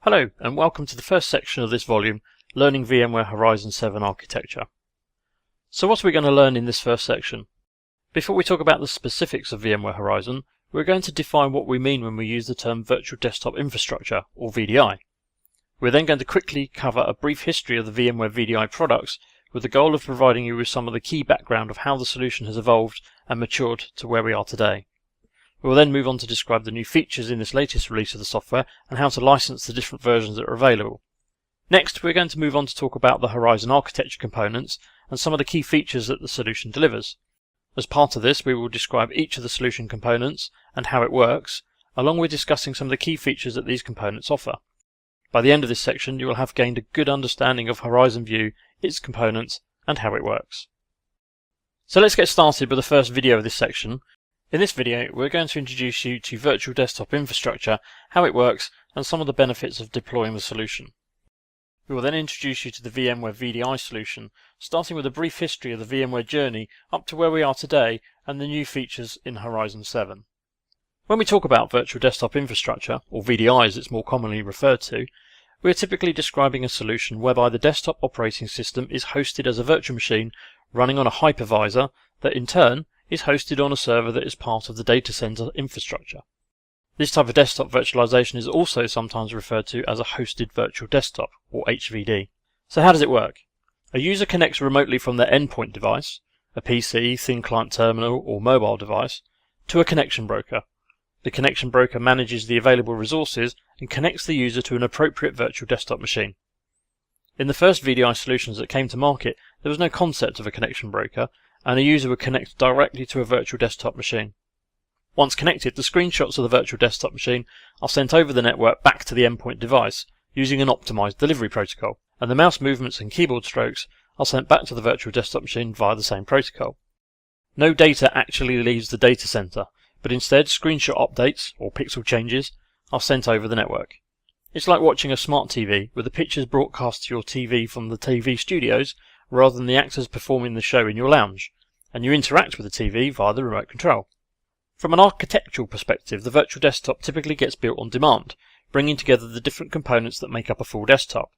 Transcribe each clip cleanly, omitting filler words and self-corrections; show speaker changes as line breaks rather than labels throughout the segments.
Hello and welcome to the first section of this volume, Learning VMware Horizon 7 Architecture. So what are we going to learn in this first section? Before we talk about the specifics of VMware Horizon, we're going to define what we mean when we use the term Virtual Desktop Infrastructure, or VDI. We're then going to quickly cover a brief history of the VMware VDI products with the goal of providing you with some of the key background of how the solution has evolved and matured to where we are today. We will then move on to describe the new features in this latest release of the software and how to license the different versions that are available. Next, we're going to move on to talk about the Horizon architecture components and some of the key features that the solution delivers. As part of this, we will describe each of the solution components and how it works, along with discussing some of the key features that these components offer. By the end of this section, you will have gained a good understanding of Horizon View, its components, and how it works. So let's get started with the first video of this section. In this video, we're going to introduce you to Virtual Desktop Infrastructure, how it works, and some of the benefits of deploying the solution. We will then introduce you to the VMware VDI solution, starting with a brief history of the VMware journey up to where we are today and the new features in Horizon 7. When we talk about Virtual Desktop Infrastructure, or VDI as it's more commonly referred to, we are typically describing a solution whereby the desktop operating system is hosted as a virtual machine running on a hypervisor that in turn is hosted on a server that is part of the data center infrastructure. This type of desktop virtualization is also sometimes referred to as a hosted virtual desktop, or HVD. So how does it work? A user connects remotely from their endpoint device, a PC, thin client terminal, or mobile device, to a connection broker. The connection broker manages the available resources and connects the user to an appropriate virtual desktop machine. In the first VDI solutions that came to market, there was no concept of a connection broker, and a user would connect directly to a virtual desktop machine. Once connected, the screenshots of the virtual desktop machine are sent over the network back to the endpoint device using an optimized delivery protocol, and the mouse movements and keyboard strokes are sent back to the virtual desktop machine via the same protocol. No data actually leaves the data center, but instead screenshot updates, or pixel changes, are sent over the network. It's like watching a smart TV with the pictures broadcast to your TV from the TV studios rather than the actors performing the show in your lounge, and you interact with the TV via the remote control. From an architectural perspective, the virtual desktop typically gets built on demand, bringing together the different components that make up a full desktop.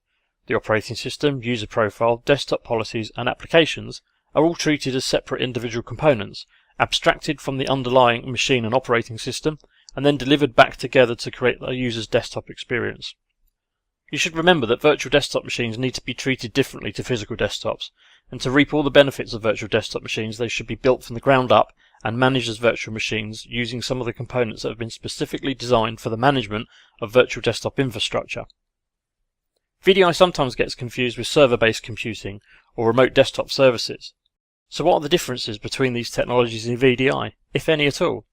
The operating system, user profile, desktop policies, and applications are all treated as separate individual components, abstracted from the underlying machine and operating system, and then delivered back together to create a user's desktop experience. You should remember that virtual desktop machines need to be treated differently to physical desktops, and to reap all the benefits of virtual desktop machines they should be built from the ground up and managed as virtual machines using some of the components that have been specifically designed for the management of virtual desktop infrastructure. VDI sometimes gets confused with server-based computing or remote desktop services. So what are the differences between these technologies in VDI, if any at all?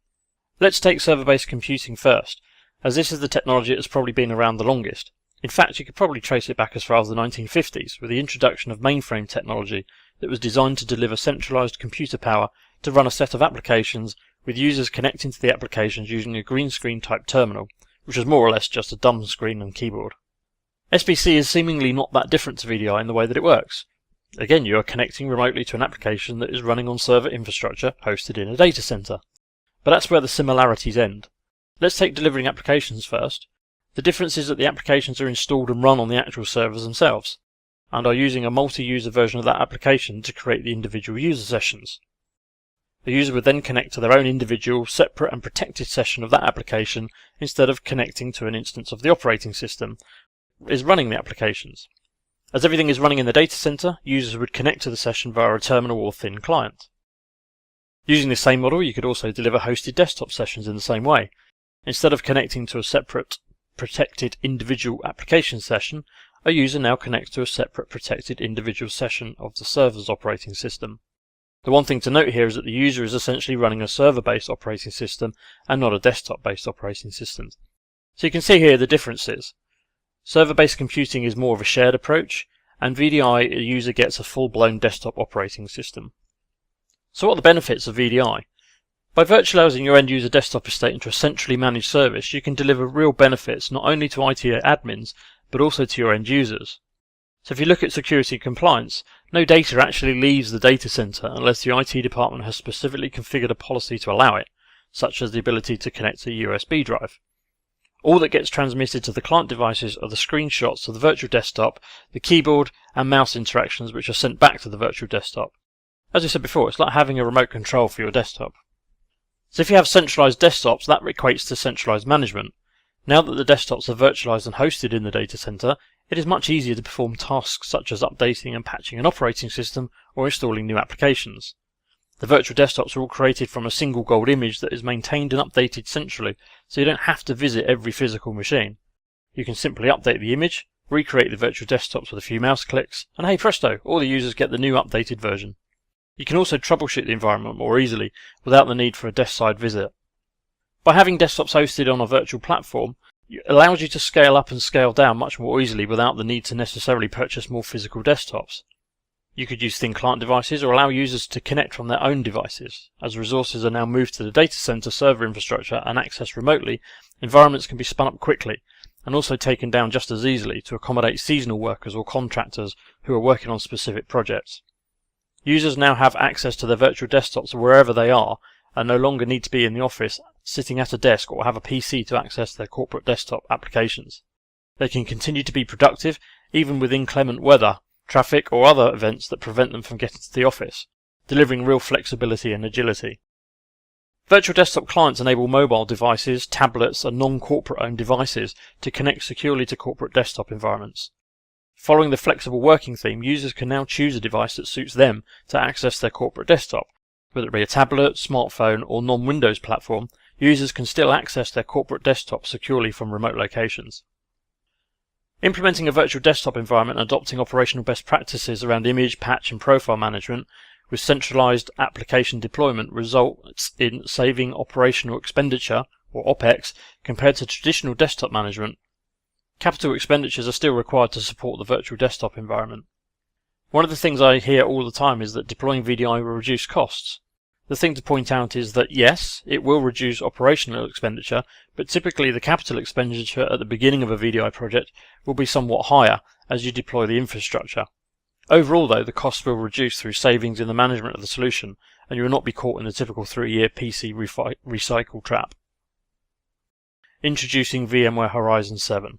Let's take server-based computing first, as this is the technology that's probably been around the longest. In fact, you could probably trace it back as far as the 1950s with the introduction of mainframe technology that was designed to deliver centralized computer power to run a set of applications with users connecting to the applications using a green screen type terminal, which was more or less just a dumb screen and keyboard. SBC is seemingly not that different to VDI in the way that it works. Again, you are connecting remotely to an application that is running on server infrastructure hosted in a data center. But that's where the similarities end. Let's take delivering applications first. The difference is that the applications are installed and run on the actual servers themselves, and are using a multi-user version of that application to create the individual user sessions. The user would then connect to their own individual, separate and protected session of that application instead of connecting to an instance of the operating system that is running the applications. As everything is running in the data center, users would connect to the session via a terminal or thin client. Using the same model, you could also deliver hosted desktop sessions in the same way. Instead of connecting to a separate protected individual application session, a user now connects to a separate protected individual session of the server's operating system. The one thing to note here is that the user is essentially running a server-based operating system and not a desktop-based operating system. So you can see here the differences. Server-based computing is more of a shared approach, and VDI, a user gets a full-blown desktop operating system. So what are the benefits of VDI? By virtualizing your end-user desktop estate into a centrally managed service, you can deliver real benefits not only to IT admins, but also to your end users. So if you look at security and compliance, no data actually leaves the data center unless the IT department has specifically configured a policy to allow it, such as the ability to connect to a USB drive. All that gets transmitted to the client devices are the screenshots of the virtual desktop, the keyboard and mouse interactions which are sent back to the virtual desktop. As I said before, it's like having a remote control for your desktop. So if you have centralized desktops, that equates to centralized management. Now that the desktops are virtualized and hosted in the data center, it is much easier to perform tasks such as updating and patching an operating system or installing new applications. The virtual desktops are all created from a single gold image that is maintained and updated centrally, so you don't have to visit every physical machine. You can simply update the image, recreate the virtual desktops with a few mouse clicks, and hey presto, all the users get the new updated version. You can also troubleshoot the environment more easily without the need for a desk-side visit. By having desktops hosted on a virtual platform, it allows you to scale up and scale down much more easily without the need to necessarily purchase more physical desktops. You could use thin client devices or allow users to connect from their own devices. As resources are now moved to the data center server infrastructure and accessed remotely, environments can be spun up quickly and also taken down just as easily to accommodate seasonal workers or contractors who are working on specific projects. Users now have access to their virtual desktops wherever they are and no longer need to be in the office, sitting at a desk or have a PC to access their corporate desktop applications. They can continue to be productive even with inclement weather, traffic or other events that prevent them from getting to the office, delivering real flexibility and agility. Virtual desktop clients enable mobile devices, tablets and non-corporate owned devices to connect securely to corporate desktop environments. Following the flexible working theme, users can now choose a device that suits them to access their corporate desktop. Whether it be a tablet, smartphone or non-Windows platform, users can still access their corporate desktop securely from remote locations. Implementing a virtual desktop environment and adopting operational best practices around image, patch and profile management with centralized application deployment results in saving operational expenditure, or OPEX, compared to traditional desktop management. Capital expenditures are still required to support the virtual desktop environment. One of the things I hear all the time is that deploying VDI will reduce costs. The thing to point out is that yes, it will reduce operational expenditure, but typically the capital expenditure at the beginning of a VDI project will be somewhat higher as you deploy the infrastructure. Overall though, the costs will reduce through savings in the management of the solution, and you will not be caught in the typical 3-year PC recycle trap. Introducing VMware Horizon 7.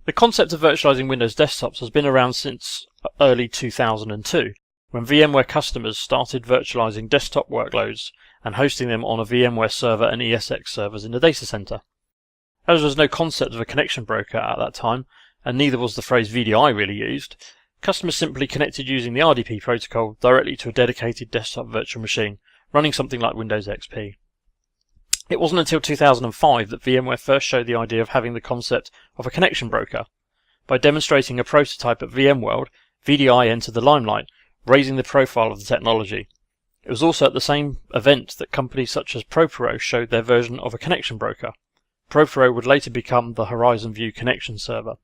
The concept of virtualizing Windows desktops has been around since early 2002, when VMware customers started virtualizing desktop workloads and hosting them on a VMware server and ESX servers in the data center. As there was no concept of a connection broker at that time, and neither was the phrase VDI really used, customers simply connected using the RDP protocol directly to a dedicated desktop virtual machine, running something like Windows XP. It wasn't until 2005 that VMware first showed the idea of having the concept of a connection broker. By demonstrating a prototype at VMworld, VDI entered the limelight, raising the profile of the technology. It was also at the same event that companies such as ProPro showed their version of a connection broker. ProPro would later become the Horizon View connection server.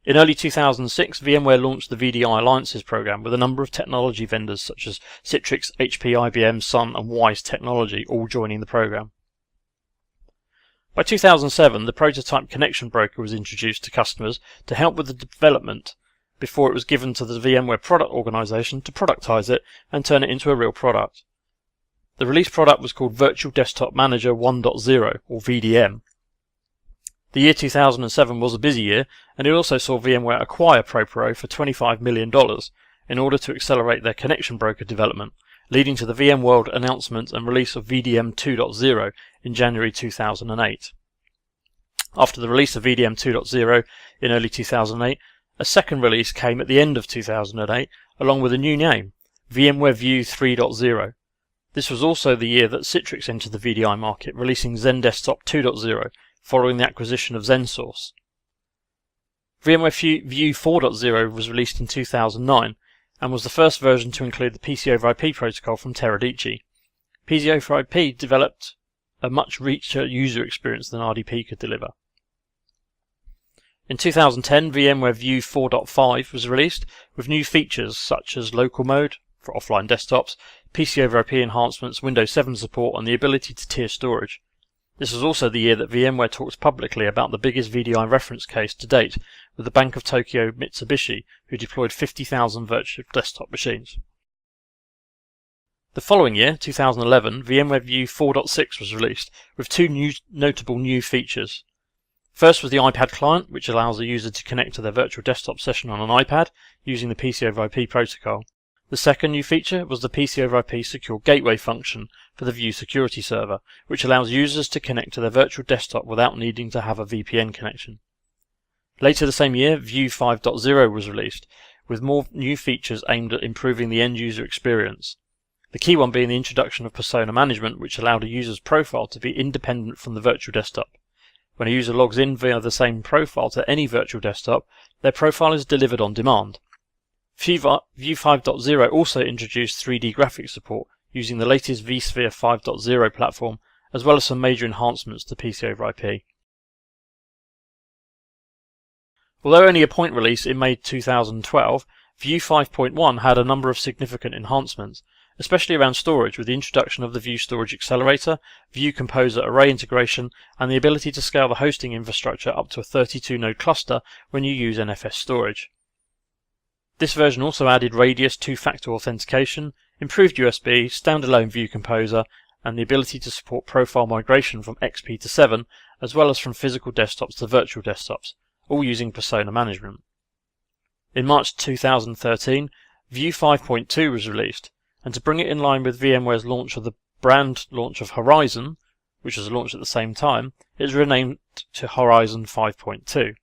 In early 2006, VMware launched the VDI Alliances program with a number of technology vendors such as Citrix, HP, IBM, Sun and Wyse Technology all joining the program. By 2007, the prototype connection broker was introduced to customers to help with the development before it was given to the VMware product organization to productize it and turn it into a real product. The released product was called Virtual Desktop Manager 1.0 or VDM. The year 2007 was a busy year, and it also saw VMware acquire ProPro for $25 million in order to accelerate their connection broker development, leading to the VMworld announcement and release of VDM 2.0 in January 2008. After the release of VDM 2.0 in early 2008, a second release came at the end of 2008 along with a new name, VMware View 3.0. This was also the year that Citrix entered the VDI market, releasing XenDesktop 2.0 following the acquisition of XenSource. VMware View 4.0 was released in 2009 and was the first version to include the PC over IP protocol from Teradici. PC over IP developed a much richer user experience than RDP could deliver. In 2010, VMware View 4.5 was released with new features such as local mode for offline desktops, PC over IP enhancements, Windows 7 support and the ability to tier storage. This was also the year that VMware talked publicly about the biggest VDI reference case to date with the Bank of Tokyo Mitsubishi, who deployed 50,000 virtual desktop machines. The following year, 2011, VMware View 4.6 was released, with two notable new features. First was the iPad client, which allows a user to connect to their virtual desktop session on an iPad using the PC over IP protocol. The second new feature was the PC over IP secure gateway function for the View security server, which allows users to connect to their virtual desktop without needing to have a VPN connection. Later the same year, View 5.0 was released, with more new features aimed at improving the end-user experience. The key one being the introduction of persona management, which allowed a user's profile to be independent from the virtual desktop. When a user logs in via the same profile to any virtual desktop, their profile is delivered on demand. View 5.0 also introduced 3D graphics support using the latest vSphere 5.0 platform, as well as some major enhancements to PC over IP. Although only a point release in May 2012, View 5.1 had a number of significant enhancements, especially around storage, with the introduction of the View Storage Accelerator, View Composer Array integration, and the ability to scale the hosting infrastructure up to a 32-node cluster when you use NFS storage. This version also added Radius two-factor authentication, improved USB, standalone View Composer, and the ability to support profile migration from XP to 7, as well as from physical desktops to virtual desktops, all using persona management. In March 2013, View 5.2 was released, and to bring it in line with VMware's launch of the brand launch of Horizon, which was launched at the same time, it was renamed to Horizon 5.2.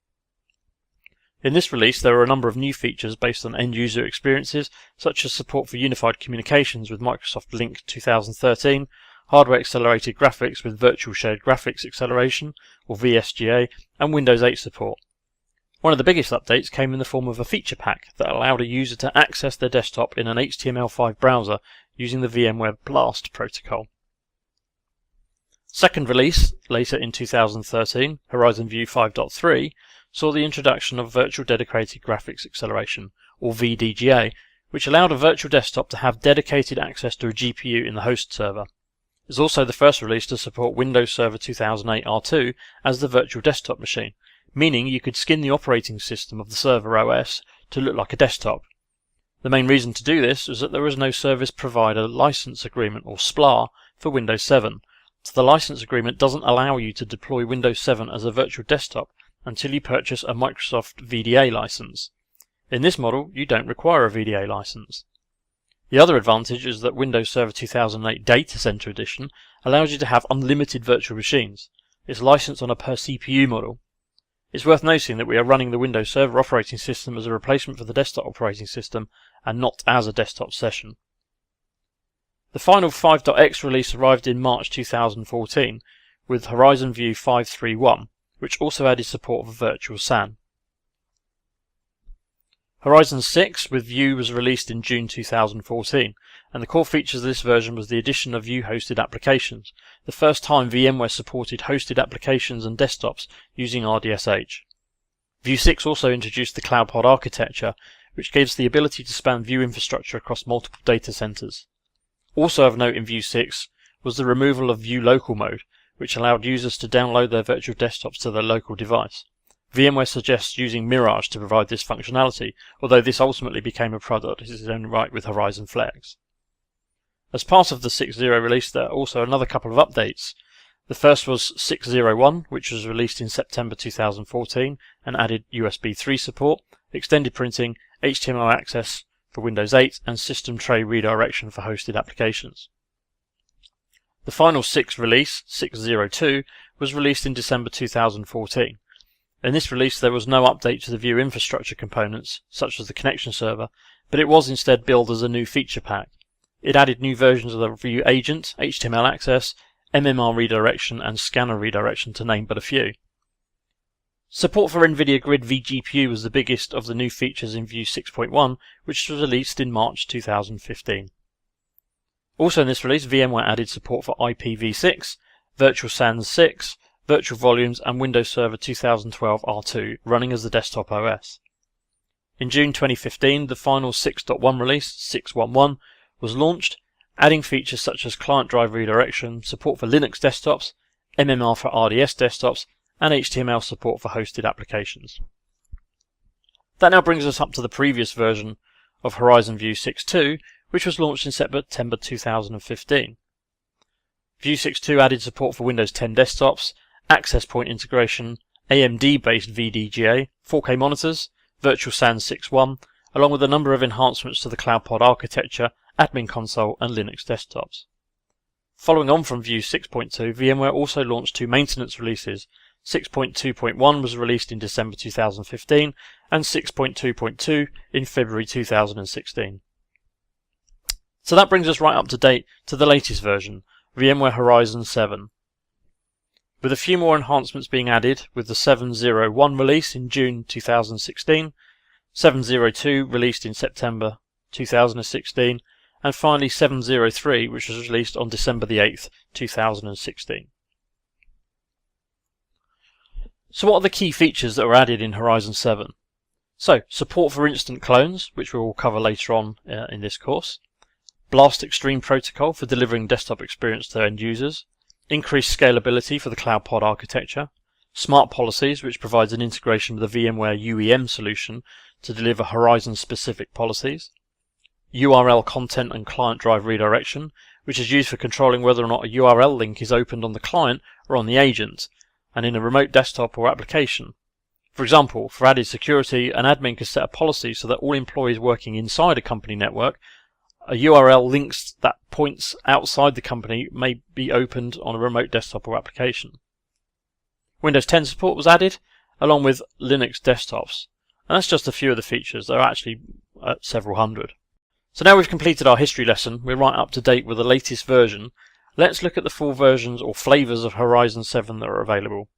In this release, there were a number of new features based on end-user experiences, such as support for unified communications with Microsoft Lync 2013, hardware-accelerated graphics with Virtual Shared Graphics Acceleration, or VSGA, and Windows 8 support. One of the biggest updates came in the form of a feature pack that allowed a user to access their desktop in an HTML5 browser using the VMware Blast protocol. Second release, later in 2013, Horizon View 5.3, saw the introduction of Virtual Dedicated Graphics Acceleration, or VDGA, which allowed a virtual desktop to have dedicated access to a GPU in the host server. It's also the first release to support Windows Server 2008 R2 as the virtual desktop machine, meaning you could skin the operating system of the server OS to look like a desktop. The main reason to do this was that there was no Service Provider License Agreement, or SPLA, for Windows 7, so the license agreement doesn't allow you to deploy Windows 7 as a virtual desktop until you purchase a Microsoft VDA license. In this model, you don't require a VDA license. The other advantage is that Windows Server 2008 Data Center Edition allows you to have unlimited virtual machines. It's licensed on a per CPU model. It's worth noting that we are running the Windows Server operating system as a replacement for the desktop operating system and not as a desktop session. The final 5.x release arrived in March 2014 with Horizon View 5.3.1, which also added support for Virtual SAN. Horizon 6 with View was released in June 2014, and the core features of this version was the addition of View hosted applications, the first time VMware supported hosted applications and desktops using RDSH. View 6 also introduced the CloudPod architecture, which gives the ability to span View infrastructure across multiple data centers. Also of note in View 6 was the removal of View Local mode, which allowed users to download their virtual desktops to their local device. VMware suggests using Mirage to provide this functionality, although this ultimately became a product in its own right with Horizon Flex. As part of the 6.0 release, there are also another couple of updates. The first was 6.0.1, which was released in September 2014 and added USB 3 support, extended printing, HTML access for Windows 8, and system tray redirection for hosted applications. The final 6 release, 6.0.2, was released in December 2014. In this release there was no update to the View infrastructure components, such as the connection server, but it was instead billed as a new feature pack. It added new versions of the View agent, HTML access, MMR redirection and scanner redirection, to name but a few. Support for NVIDIA Grid vGPU was the biggest of the new features in View 6.1, which was released in March 2015. Also in this release, VMware added support for IPv6, Virtual SAN 6, Virtual Volumes and Windows Server 2012 R2 running as the desktop OS. In June 2015, the final 6.1 release, 6.1.1, was launched, adding features such as client drive redirection, support for Linux desktops, MMR for RDS desktops, and HTML support for hosted applications. That now brings us up to the previous version of Horizon View 6.2, which was launched in September 2015. View 6.2 added support for Windows 10 desktops, access point integration, AMD-based VDGA, 4K monitors, Virtual SAN 6.1, along with a number of enhancements to the CloudPod architecture, admin console, and Linux desktops. Following on from View 6.2, VMware also launched 2 maintenance releases. 6.2.1 was released in December 2015, and 6.2.2 in February 2016. So that brings us right up to date to the latest version, VMware Horizon 7. With a few more enhancements being added with the 7.0.1 release in June 2016, 7.0.2 released in September 2016, and finally 7.0.3, which was released on December the 8th, 2016. So what are the key features that were added in Horizon 7? So, support for instant clones, which we will cover later on in this course. Blast Extreme protocol for delivering desktop experience to end users. Increased scalability for the CloudPod architecture. Smart Policies, which provides an integration with the VMware UEM solution to deliver Horizon-specific policies. URL content and client drive redirection, which is used for controlling whether or not a URL link is opened on the client or on the agent, and in a remote desktop or application. For example, for added security, an admin can set a policy so that all employees working inside a company network, a URL links that points outside the company may be opened on a remote desktop or application. Windows 10 support was added, along with Linux desktops. And that's just a few of the features. There are actually several hundred. So now we've completed our history lesson, we're right up to date with the latest version. Let's look at the full versions or flavors of Horizon 7 that are available.